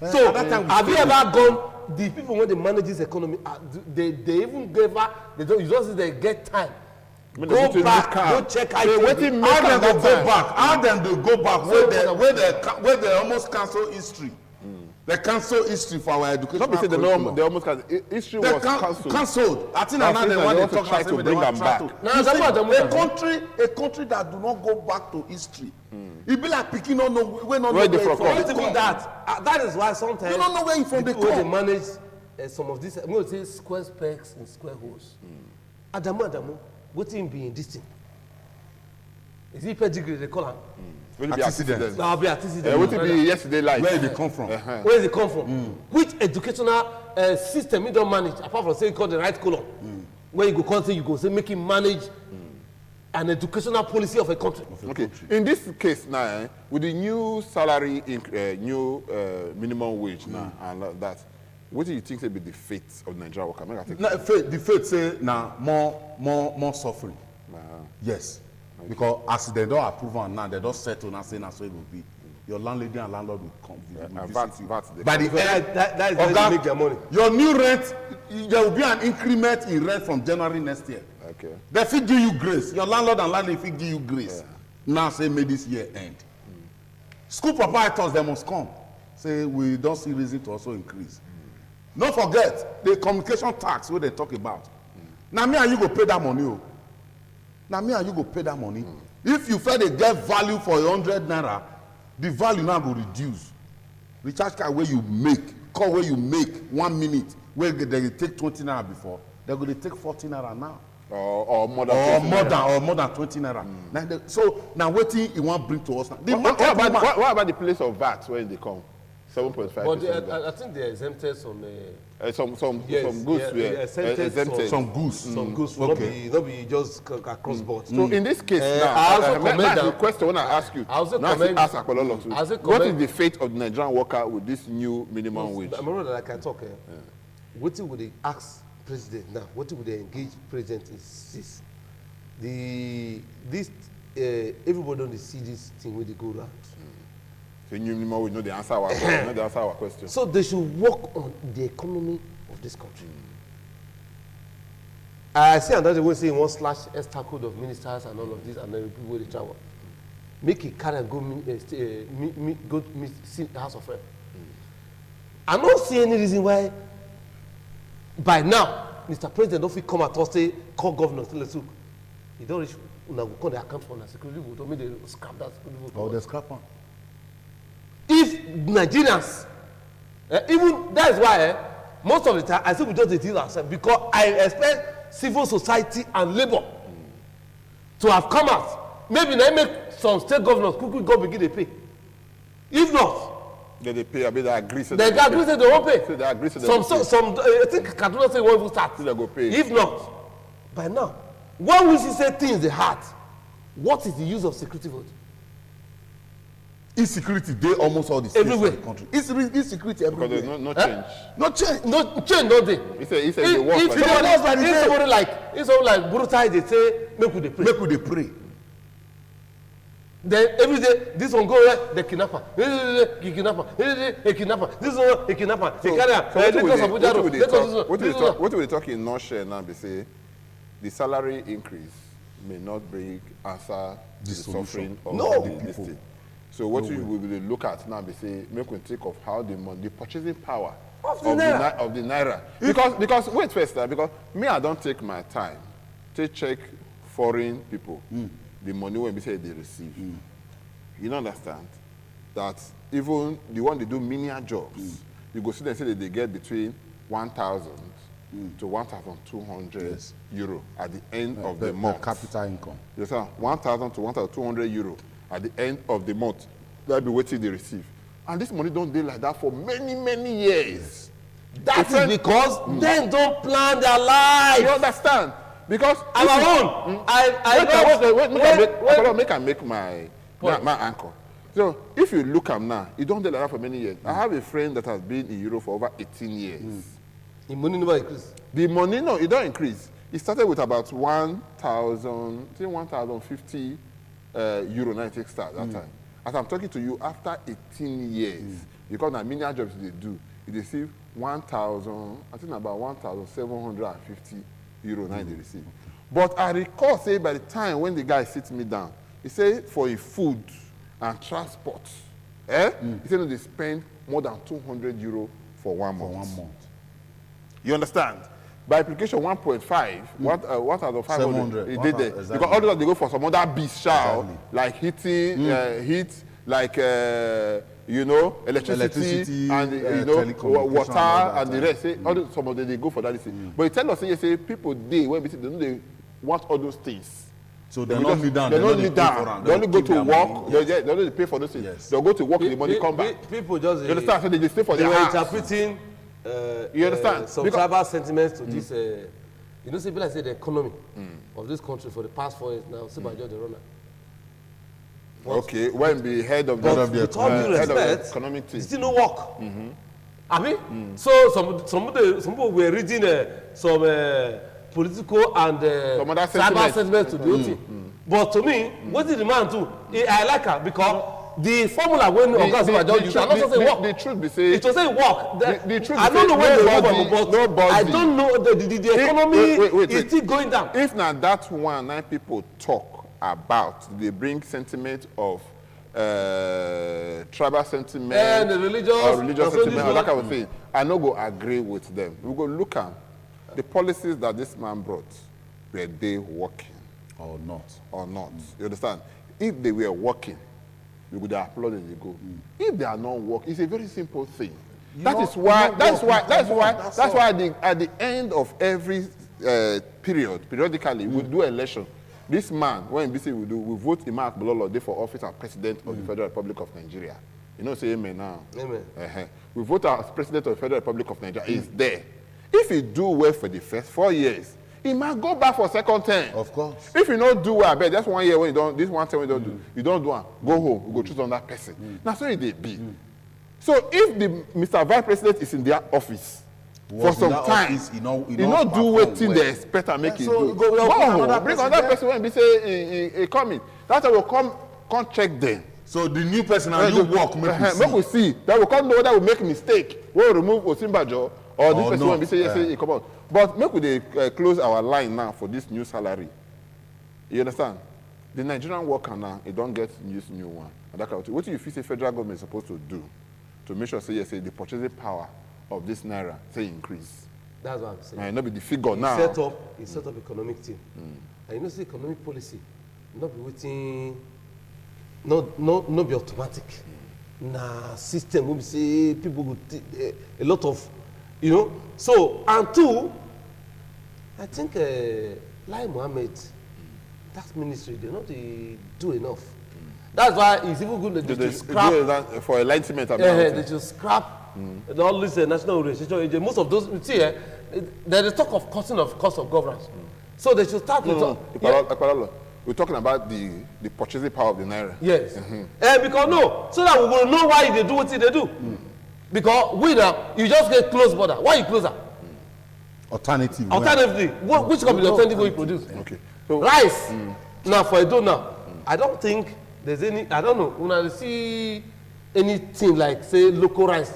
So have you ever gone? The people when they manage this economy, they even give her. They don't. You just see they get time. Go back. Go check. How them go back? How them they go back? Where they almost cancel history. They cancel history for our education. Not because they almost cancelled. History was cancelled. I think another one they talk try to bring them back. A country that do not go back to history. It be like picking on where they from. That is why sometimes you don't know where you from. They manage some of these. I'm going to say square pegs and square holes. Adamu, what thing be in this thing? Is it pedigree they call him? Will it be accident? Now be accident. What it be yesterday life? Where did it come from? Where did it come from? Which educational system you don't manage apart from saying called the right column? Where you go come say you go say make him manage an educational policy of a country. Okay. In this case now, with the new salary, new minimum wage now and that, what do you think will be the fate of Nigerian worker? The fate say now more suffering. Yes. Because as they don't approve and now they don't settle and say now so it will be. Your landlady and landlord will come. By the that is where they make their money. Your new rent, there will be an increment in rent from January next year. Okay. They fit give you grace. Your landlord and landlady fit give you grace. Now say may this year end. School proprietors they must come. Say we don't see reason to also increase. Don't forget the communication tax where they talk about. Now me and you go pay that money. Now me and you go pay that money. If you feel they get value for 100 naira, the value now go reduce. Recharge card where you make, call where you make 1 minute, where they take 20 naira before, they're going to take 40 naira now. Or more than 20 naira. So now what thing you want to bring to us now? What about the place of VAT when they come? 7.5%. But I think they exempted some goods exempted. Some goods. Okay. Not be just across board. So in this case now, I also comment the question when I ask you. I also now comment. ask what is the fate of the Nigerian worker with this new minimum wage? I remember that I can talk. What would they ask president now? What would they engage president is this? Everybody don't see this thing where they go around. So new minimum wage, know the answer our question. So they should work on the economy of this country. I see another way saying one slash extra code of ministers and all of this and then people where they travel. Make it carry and go see the House of Rep. I don't see any reason why by now Mr. President don't come at us say call governor still a soup. He don't reach. una go come dey account for na security vote or make dey scrap that security vote. Oh, they scrap am. If Nigerians, even that is why most of the time I say we just dey deal ourselves because I expect civil society and labour to have come out. Maybe na make some state governors quickly go begin dey pay. If not, they pay. I mean, they agree. They agree say they won't pay. So they agree. So some I think Kaduna say won't even start. So they go pay. If not, by now, when we see say things dey hard, what is the use of security vote? Insecurity, they almost all the states Everywhere. in the country. Insecurity everywhere. Because there's no change. No change. No change, no dey. He said they work If somebody like brutal, they say make we dey pray. Make we dey pray. Then every day this one go where the kidnapper, he kidnapper, he kidnapper, this one he kidnapper, he carry am. What we talk in nutshell now? They say the salary increase may not bring answer to the suffering of this thing. So what we will look at now, they say, make we think of how the purchasing power of the naira. Because wait first, because me, I don't take my time to check foreign people, the money when we say they receive. You don't understand that even the one they do menial jobs, you go see them say that they get between 1,000 to 1,200 euro at the end of the month. Capital income. Yes, sir. 1,000 to 1,200 euro at the end of the month. They'll be waiting they receive. And this money don't deal like that for many, many years. That is because they don't plan their life. You understand? Because our own. Make I make my anchor. So if you look at now, you don't deal like that for many years. I have a friend that has been in Europe for over 18 years. The money never increase. The money, no, it don't increase. It started with about 1,050 euro 96 stars that time. As I'm talking to you, after 18 years, because now menial jobs they do, they receive 1,000, I think about 1,750 euro now they receive. But I recall, say, by the time when the guy sits me down, he said for a food and transport, he said no, they spend more than 200 euro for 1 month. You understand? By application 1.5, what are the 500? It did there. Exactly. Because all those they go for some other beast shell, like heating, heat, like electricity and water and the rest. Say, all those, some of them they go for that. But you tell us, say people when they want all those things. So they're not kneel down. They don't kneel down. They only go to work. They only pay for those things. Yes. They'll go to work, the money come back. People just you understand? So they just stay for their house. Interpreting. You understand? Some tribal sentiments to this. You know, people like say the economy of this country for the past 4 years now. See by just the runner. Okay, when the head of the economic team, it still no work. I mean, so some people were reading some political and tribal sentiments to the whole thing. But to me, what did the man do? I like her because the formula when Oga Sima use, I not say work. The truth be say, it was say work. The truth I don't know where they work, but nobody. I don't know the economy is still going down. If now that one, 9 people talk about, they bring sentiment of tribal sentiment and the religious sentiment, like I was saying, I no go agree with them. We go look at the policies that this man brought. Were they working or not? You understand? If they were working, we would applaud and they go. If they are not working, it's a very simple thing. That's why at the end of every periodically we do election. This man, when we vote Imak Bololo for office as president of the Federal Republic of Nigeria. You know, say amen now. Amen. We vote as president of the Federal Republic of Nigeria. He's there. If he do well for the first 4 years, he might go back for second term. Of course. If you don't do well, I bet that's 1 year when you don't, this 1 term when you don't do, you don't do one, go home, you go choose another person. That's why they be. So if the Mr. Vice President is in their office for some time, he not do what they expect and make it do. Go bring another person when they say he coming. That's why we'll come check them. So the new person and you work, make we see. That will come know whether we make mistake. We'll remove Osimbajo or this person when we say yes, he come out. But make we close our line now for this new salary. You understand? The Nigerian worker now, they don't get new one. And that kind of thing. What do you feel the federal government is supposed to do to make sure say yes, the purchasing power of this naira say increase? That's what I'm saying. And not be the figure now. He set up economic team. And you know, see economic policy not be waiting, no be automatic. Na system we say people go a lot of, you know. So and two, I think Lai Mohammed, that ministry they not do enough. That's why it's even good that they scrap for enlightenment. They should scrap all this national registration. Most of those, you see, there is talk of cost of governance. So they should start with. We're talking about the purchasing power of the naira. Yes. Because no, so that we will know why they do what they do. Because we now, you just get close border. Why you closer? Alternatively, which can be the alternative we produce? Okay. So, rice. Now for Edo now, I don't think there's any. I don't know. When I see anything like say local rice,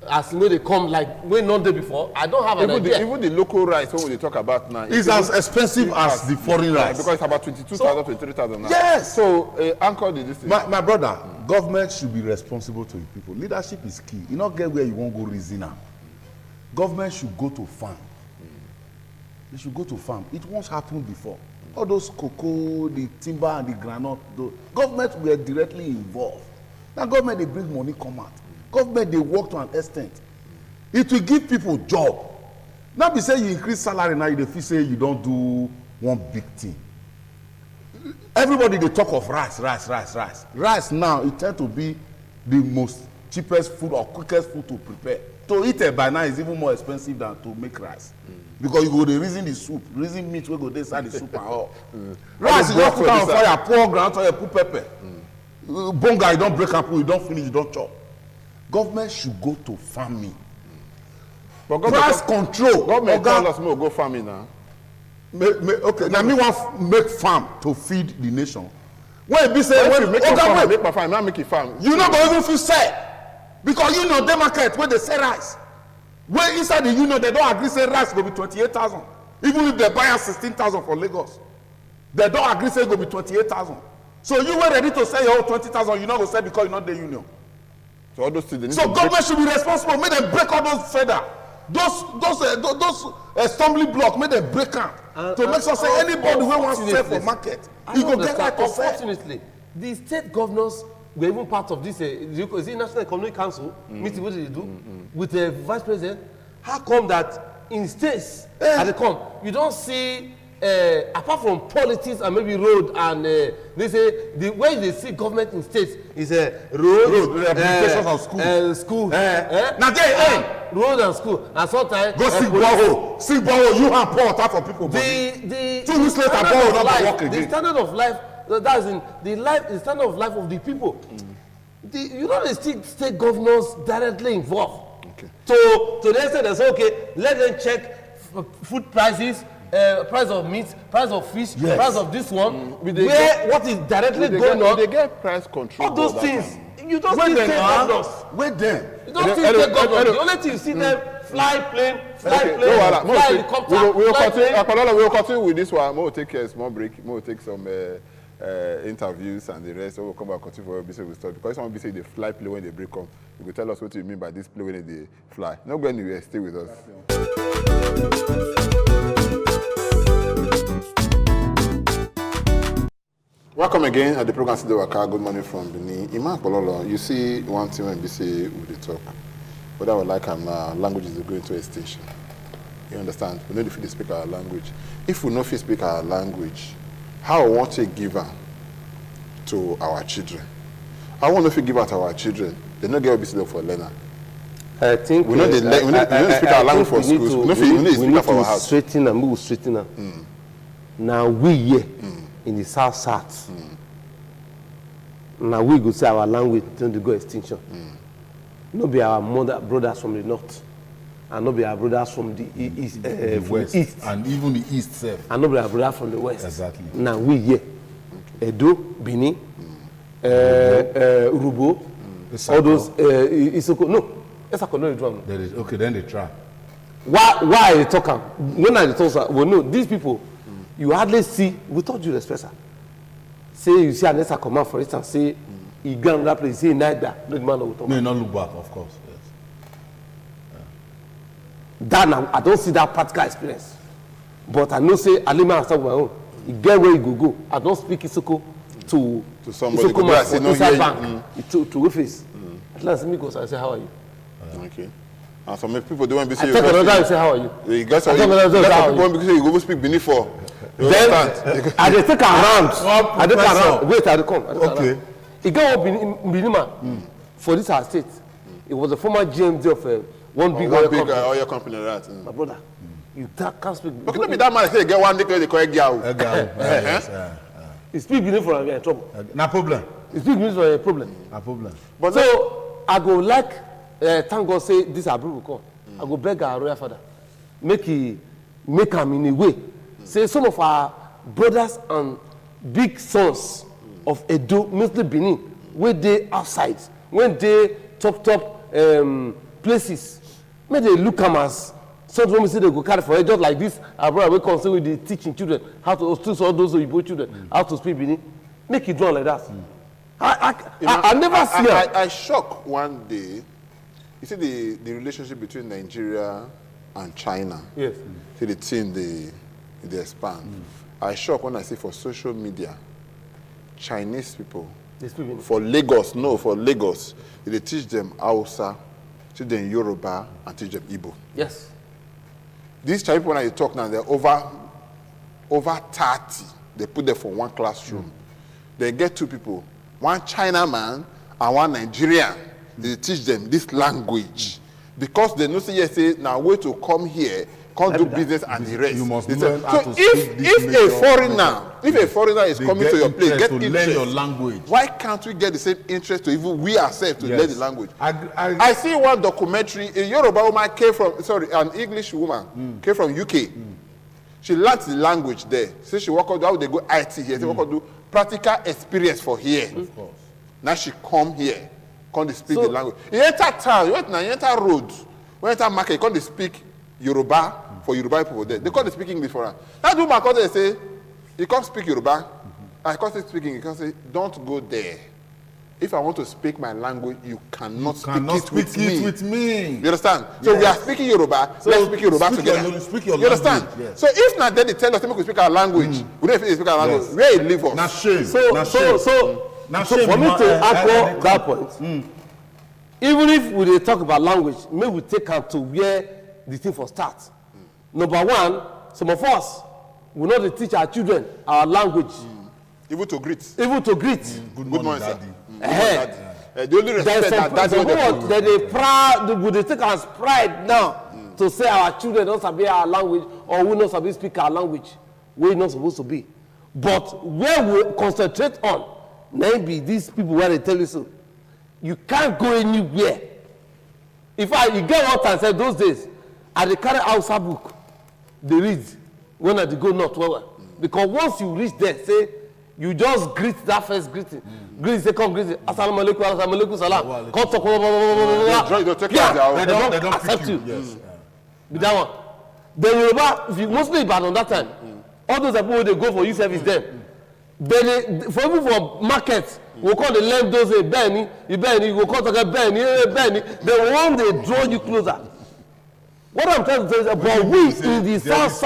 as you know they come like when not there before. I don't have an idea. Even the local rice when we talk about now, it's as expensive as the foreign rice because it's about 22,000 to 23,000 now. Yes. So anchor this thing. My brother, government should be responsible to the people. Leadership is key. You not get where you won't go reason now. Government should go to farm. They should go to farm. It once happened before. All those cocoa, the timber and the granite, the government were directly involved. Now government they bring money come out. Government they work to an extent. It will give people job. Not be say you increase salary now, you feel say you don't do one big thing. Everybody they talk of rice. Rice now it tend to be the most cheapest food or quickest food to prepare. To eat it by now is even more expensive than to make rice. Because you go to reason the soup, reason meat, we go inside the soup and all. Rice you just put on fire, pour ground oil, put pepper. Bonga, you don't break up, you don't finish, you don't chop. Government should go to farming. But price control. Government tell us more go farming now. Okay, now me want make farm to feed the nation. When be say when you make my farm, now make it farm. You not go even feel sad. Because you know the market where they sell rice. Where inside the union they don't agree say rice go be 28,000. Even if they buy 16,000 for Lagos, they don't agree say go be 28,000. So you were ready to sell your own 20,000, you not go sell because you're not the union. So all those things. So government should be responsible. Make them break all those feather, those stumbling block. Make them break them to make sure say anybody who wants to sell for market, you go get right to sell. Unfortunately, the state governors were even part of this. Is it National Economic Council meeting? What did they do with the vice president? How come that in states at the come you don't see? Apart from politics and maybe road and they say the way they see government in states is road, rehabilitation of school. School. Now road and school. And sometimes go see borehole. You have pour water for people. The 2 weeks later, borehole not work again. The standard of life, that's in the standard of life of the people. You know the state governors directly involved. Okay. So to the extent they say okay, let them check food prices. Price of meat, price of fish, price of this one, what is directly going on. They get price control. All those things. You don't see state governors. Wait them. You don't see state governors. The only thing you see them fly plane, fly helicopter. We will continue with this one. We will take a small break. We will take some interviews and the rest. So we'll come back and continue for BC with stuff. Because someone be say they fly plane when they break up. You will tell us what you mean by this plane when they fly. Not going anywhere. Stay with us. Welcome again at the program Sidi Waka. Good morning from Benin. Iman Pololo, you see one thing when we say we talk. But I would like languages are going to extinction. You understand? We know if we speak our language. If we know if we speak our language, how we want to give her to our children? I want to give her to our children. They not get obviously for learner. I think we know we don't speak our language for schools. We need to speak for our house. Straighten and move straighten up. Now we here. In the south. Now we go say our language don't go extinction. No be our brothers from the north, and no be our brothers from the east, west, east, and even the east self. and no be our brothers from the west. Exactly. Now we here, Edo, Benin, Urubo, all those Isoko. No, Isoko no drum. There is okay. Then they try. Why they talk? When I talk, well, no, these people. You hardly see, with all due respect, sir. Say you see an extra command, for instance, say he go another place, say neither, no man will talk. No, not look back, of course. Yes. That now, I don't see that practical experience. But I know say Alima has talked my own. You get where you go. I don't speak Isoko to somebody. Isoko man for inside bank to Wayface. At last, me goes, I say, how are you? Okay. And some people don't want to say, I take another and say, how are you? You guys are people because you go speak Benin for. Then I dey take around. I take around. Wait, I dey come. Okay. He got up in Benin for this our state. It was a former GMD of one big oil company. Right. My brother, you can't speak. But can be that man say get one day they call it girl. He speak Benin for a trouble. No problem. He speak Benin for a problem. No problem. But so I go like thank God say this Abu will come. I go beg our royal father make him in a way. Say some of our brothers and big sons of Edo, mostly Benin, when they outside, when they top places, may they look them as something we say they go carry for it, just like this. Our brother will come say with the teaching children how to teach all those Igbo children how to speak Benin. Make it draw like that. I never see it. I shocked one day. You see the relationship between Nigeria and China. Yes. See the thing they expand. I shock when I see for social media, Chinese people, for Lagos, they teach them Hausa, teach them Yoruba, and teach them Igbo. Yes. These Chinese people, when I talk now, they're over 30. They put them for one classroom. They get two people, one Chinaman and one Nigerian. They teach them this language. Because they know say now way to come here, can't do business and the rest. You must learn how to if a foreigner is coming to your place, get interest to learn your language. Why can't we get the same interest to even we ourselves to learn the language? I see one documentary, a Yoruba woman came from, an English woman came from UK. She learned the language there. So she work out how they go IT here. They work out do practical experience for here. Of course. Now she come here, come to speak the language. You enter town, you enter road, you enter market, you come to speak Yoruba for Yoruba people there. They call it speaking English for her. That woman come there and say, you can't speak Yoruba. I can't say speaking. You can say, don't go there. If I want to speak my language, you cannot speak it with me. You understand? Yes. So we are speaking Yoruba. So let's speak Yoruba together. You understand? Yes. So if not, then they tell us we can speak our language. We don't speak our language. Yes. Where it live us? Not shame. So for me to echo that point, even if we talk about language, maybe we take out to where the thing for start. Number one, some of us will not teach our children our language. Even to greet. Good morning, Daddy. The only respect that they proud, they take as pride now to say our children don't sabi our language or we not sabi speak our language. We're not supposed to be. But where we concentrate on, maybe these people where they tell you so, you can't go anywhere. You get what I said those days, I dey carry Hausa book, they read when I go north well. Because once you reach there, say, you just greet that first greeting. Greet second greeting. Assalamu alaikum salam. Come talk. They don't accept you. Yes. With that one. The Yoruba, if you mostly bad on that time, all those people they go for youth service them. For people for market, we call the learn those Benny, you go call Benny. The one they draw you closer. What I'm trying to say is about we in the south.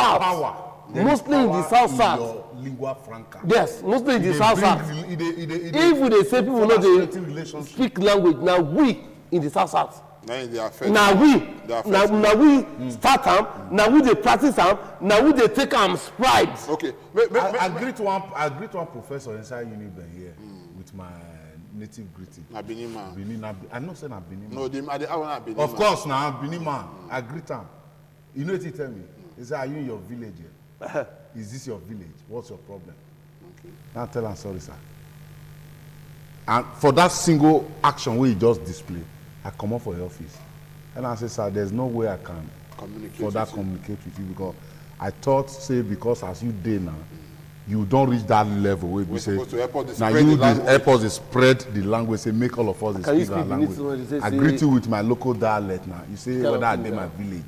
Mostly in the south. Lingua franca. Yes, mostly in the south. If they say people know they speak language, now we in the south. Now we start them. Now we they practice them. Now we they take them pride. Okay. I greet one professor inside Uniben here with my native greeting. Na Benin man. I'm not saying I'm Benin man. No, I want Benin man. Of course, now I'm Benin man. I greet him. You know what he tell me? He say, "Are you in your village here? Is this your village? What's your problem?" Okay. Now tell him, "Sorry, sir." And for that single action where he just display, I come up for the office. And I say, "Sir, there's no way I can communicate with you because I thought, say, because as you did now, you don't reach that level where we say, now you help us to spread the language, say, make all of us speak our language. I greet you with my local dialect now. You say, whether I did my village.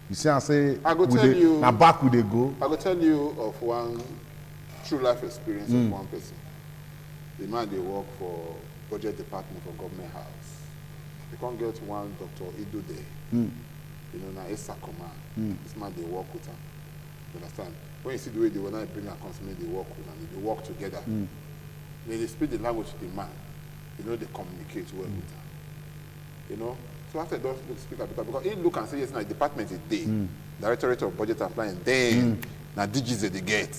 You see, I say, now back would they go? I will tell you of one true life experience of one person. The man, they work for budget department for government house. They can't get one Dr. Ido there. You know, now it's Sakoma. This man, they work with him. You understand? when you see the way they will not bring her consummate, they work with and they work together. They speak the language to the man. You know, they communicate well with her. You know? So after those speak better, because he look and say, yes, now department is there. Directorate of Budget and Planning, then now DGs they get.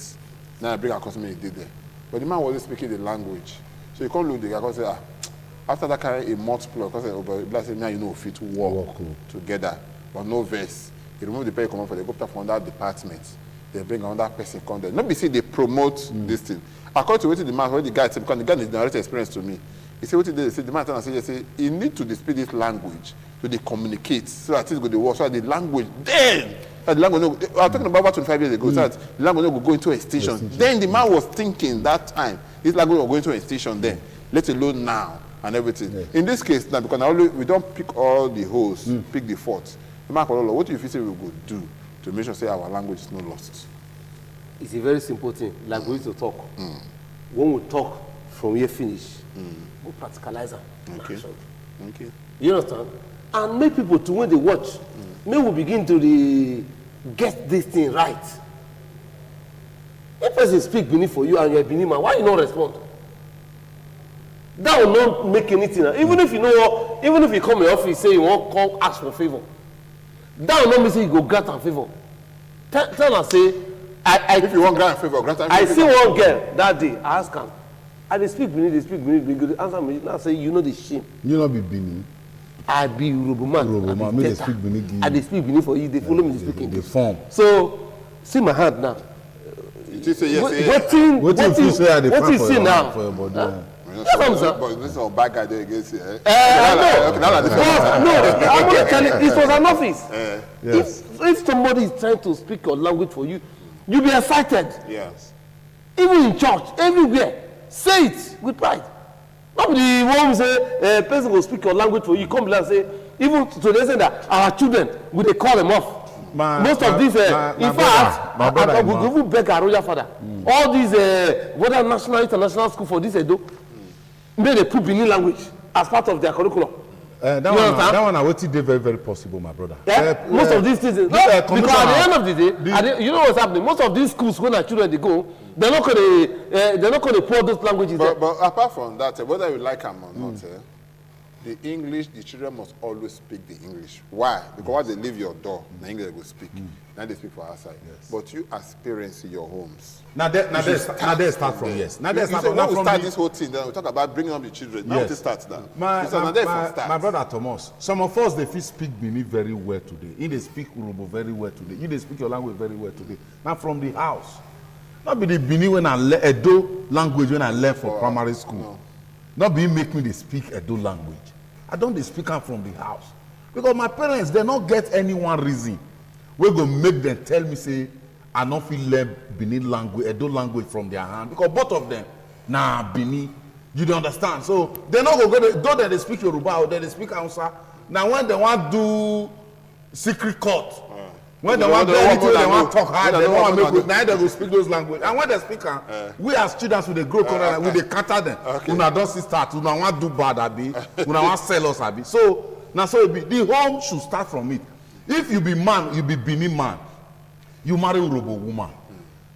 Now I bring her consummate there. But the man wasn't speaking the language. So you can't look the guy and say, after that kind of a multiple, because now you know fit work together, but no verse. You remove the pay command for the go from that department. They bring another person come there. Not be say they promote this thing. According to what the man, when the guy said, because the guy is direct experience to me. He said, what did they say? The man said, you need to speak this language so they communicate, so that it's going to work, so that the language, then, the language, I was talking about 25 years ago, so that the language will go into a station. Then the man was thinking that time, this language will go into a station then, let alone now and everything. Yeah. In this case, now, because we don't pick all the holes, pick the faults. The man called, what do you feel say we will do to make sure say our language is not lost? It's a very simple thing, like we used to talk. When we talk from here finish, we practicalize them. Okay. You understand? And make people to when they watch, may we begin to get this thing right. If person speak Benin for you and you're a Benin man, why you not respond? That will not make anything. Even if you know what, even if you come in your office say you want come ask for favor, that will not mean say you go grant and favor. Tell her say, if you want grant and favor, grant and favor. I see one girl that day, I ask her, they speak Benin, they answer me, now say, you know the shame. You not be Benin. I be Uroboman. They speak Benin. They speak Benin for you, they follow me, they speak English. They form. So, see my hand now. You say yes, what you see now? For your body. But this is a bad guy there against you. No, I'm only telling you, it was an office. Yes. If somebody is trying to speak your language for you, you'll be excited. Yes. Even in church, everywhere. Say it with pride. Not the one who say a person will speak your language for you. Come and say, even to they say that our children, will they call them off? Most of these, in fact, I will even beg our royal father. All these, whether national, international school for this, may they put Benin language as part of their curriculum. That one I waited very, very possible, my brother. Most of these things, because at the end of the day, you know what's happening. Most of these schools, when our children they go, they're not going to pour those languages. But apart from that, whether you like them or not, the English, the children must always speak the English. Why? Because once they leave your door, the English they will speak. Now they speak for outside. Yes. But you as parents in your homes. Now they start from yes. Now they start from this whole thing. Then we talk about bringing up the children. Now they start that. My brother Thomas, some of us they speak Benin very well today. They speak Urobo very well today. They speak your language very well today. Now from the house. Not be the Benin when I learn Edo language when I learn for primary school. No. Not be make me they speak Edo language. I don't they speak out from the house. Because my parents, they not get any one reason. We're going to make them tell me, say, I don't feel learn Benin language, Edo language from their hand. Because both of them, Benin, you don't understand. So they're not going to go, though they speak Yoruba or they speak Hausa. Now when they want to do secret court, when they want to do anything, they want to talk hard, they don't want to make good, now they will speak those language. And when they speak, we as students with the grow we they counter them. Una don't see start, una want to do bad, abi, una want sell us, abi. So, now so it be, the home should start from it. If you be man, you be Benin man, you marry Urobo woman.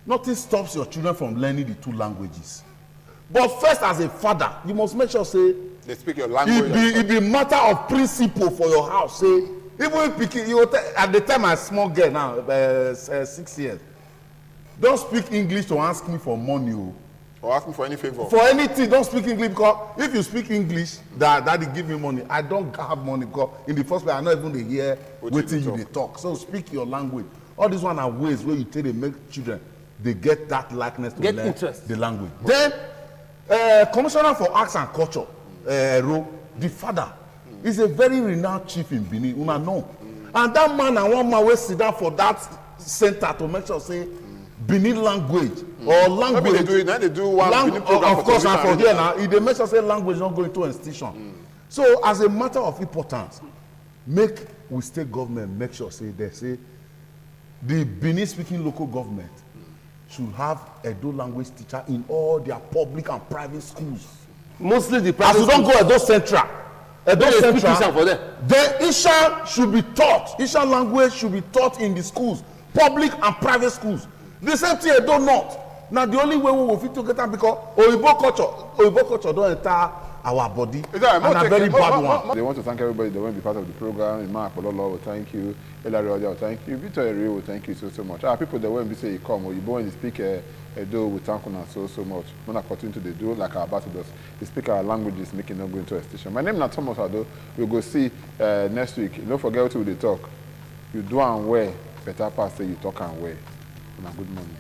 Nothing stops your children from learning the two languages. But first, as a father, you must make sure, say, they speak your language. It be matter of principle for your house, say, even if picking, at the time I small girl now, 6 years, don't speak English to ask me for money or ask me for any favor. For anything, don't speak English because if you speak English, daddy give me money. I don't have money because in the first place I not even hear waiting you they talk. So speak your language. All these one are ways where you take and make children they get that likeness to learn the language. Then Commissioner for Arts and Culture, the father. He's a very renowned chief in Benin, una know. And that man and one man will sit down for that center to make sure say Benin language or language. They do one Benin program of course, and for here now, they make sure say language not going to institution. So as a matter of importance, make we state government make sure say they say the Benin speaking local government should have Edo language teacher in all their public and private schools. Mostly the private. As you don't go Edo Central. Edo Central, for them. The Isha should be taught. Isha language should be taught in the schools, public and private schools. The same thing Edo North. Now the only way we will fit together because Oyibo culture don't enter our body. And a very bad one. They want to thank everybody that won't be part of the program. Ima Apololo will thank you. Elari Oja will thank you. Victor Eri will thank you so much. People that won't be say you come or you go and speak Edo will thank you so much. When I continue to do like our ambassadors, they speak our languages, making them go into a station. My name is Thomas Ado. We'll go see next week. Don't forget what we talk. You do and wear. Better pass say you talk and wear. Good morning.